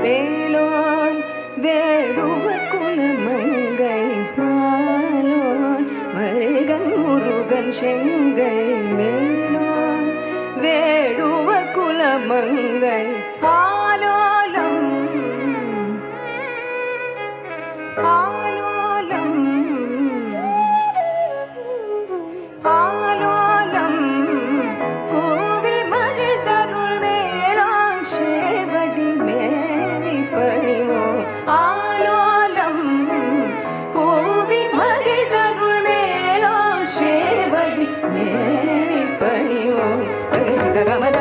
வேலோன் வேடுவர் குலமங்கை மாலோன் மருகன் முருகன் செங்கை வேலோன் வேடுவர் குலமங்கை ஆலோலம் ஆலோலம் ஆலோலம் கோவி மகிழ்தருள் வேளாண் சேவடி மேவி பணிவோ ஆலோலம் கோவி மகிழ்தருள் வேளாண் சேவடி மேவி பணிவோ சகமத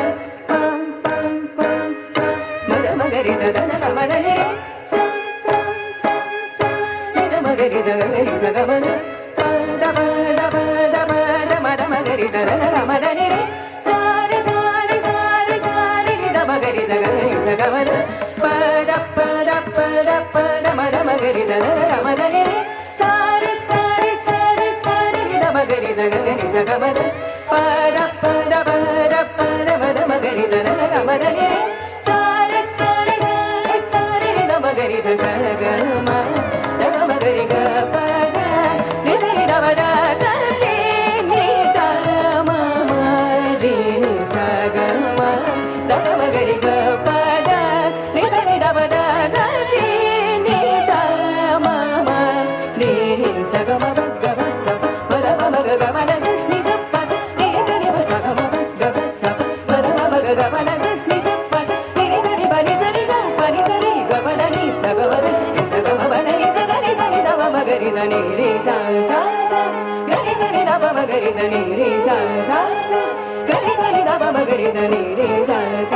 மத மகரி சதன கமதனே ச ச ச ச நித மகரி சகரி சகமத பத பத பத பத மத மகரி சதன கமதனே சாரி சாரி சாரி சாரி நித மகரி சகரி சகமத பத பத பத பத மத மகரி சதன கமதனே சாரி சாரி சாரி சாரி நித மகரி சகரி சகமத பத பத பத பத மத மகரி சதன கமதனே சாரி சாரி சாரி சாரி நித மகரி சகம நத மகரி க பத நித நித மத கரி நித மம ரி சகம நத மகரி க பத நித நித மத கரி நித மம ரி சகம பக ச மத மக க மத சி நி ச ப சி நி ಸ ನಿ ப சகம பக ச மத மக க மத சி நி ச ப சி நி ಸ ನಿ ப நி ಸ ரி க ப நி ಸ ரி க ப த நி சகம த நி சகம ப த நி ச க நி ಸ ನಿ த ம ம க ரி ச நி ரி ச ச ச க நி ಸ ನಿ த ம ம க ரி ச நி ரி ச ச ச க நி ಸ ನಿ த ம ம க ரி ச நி ரி ச ச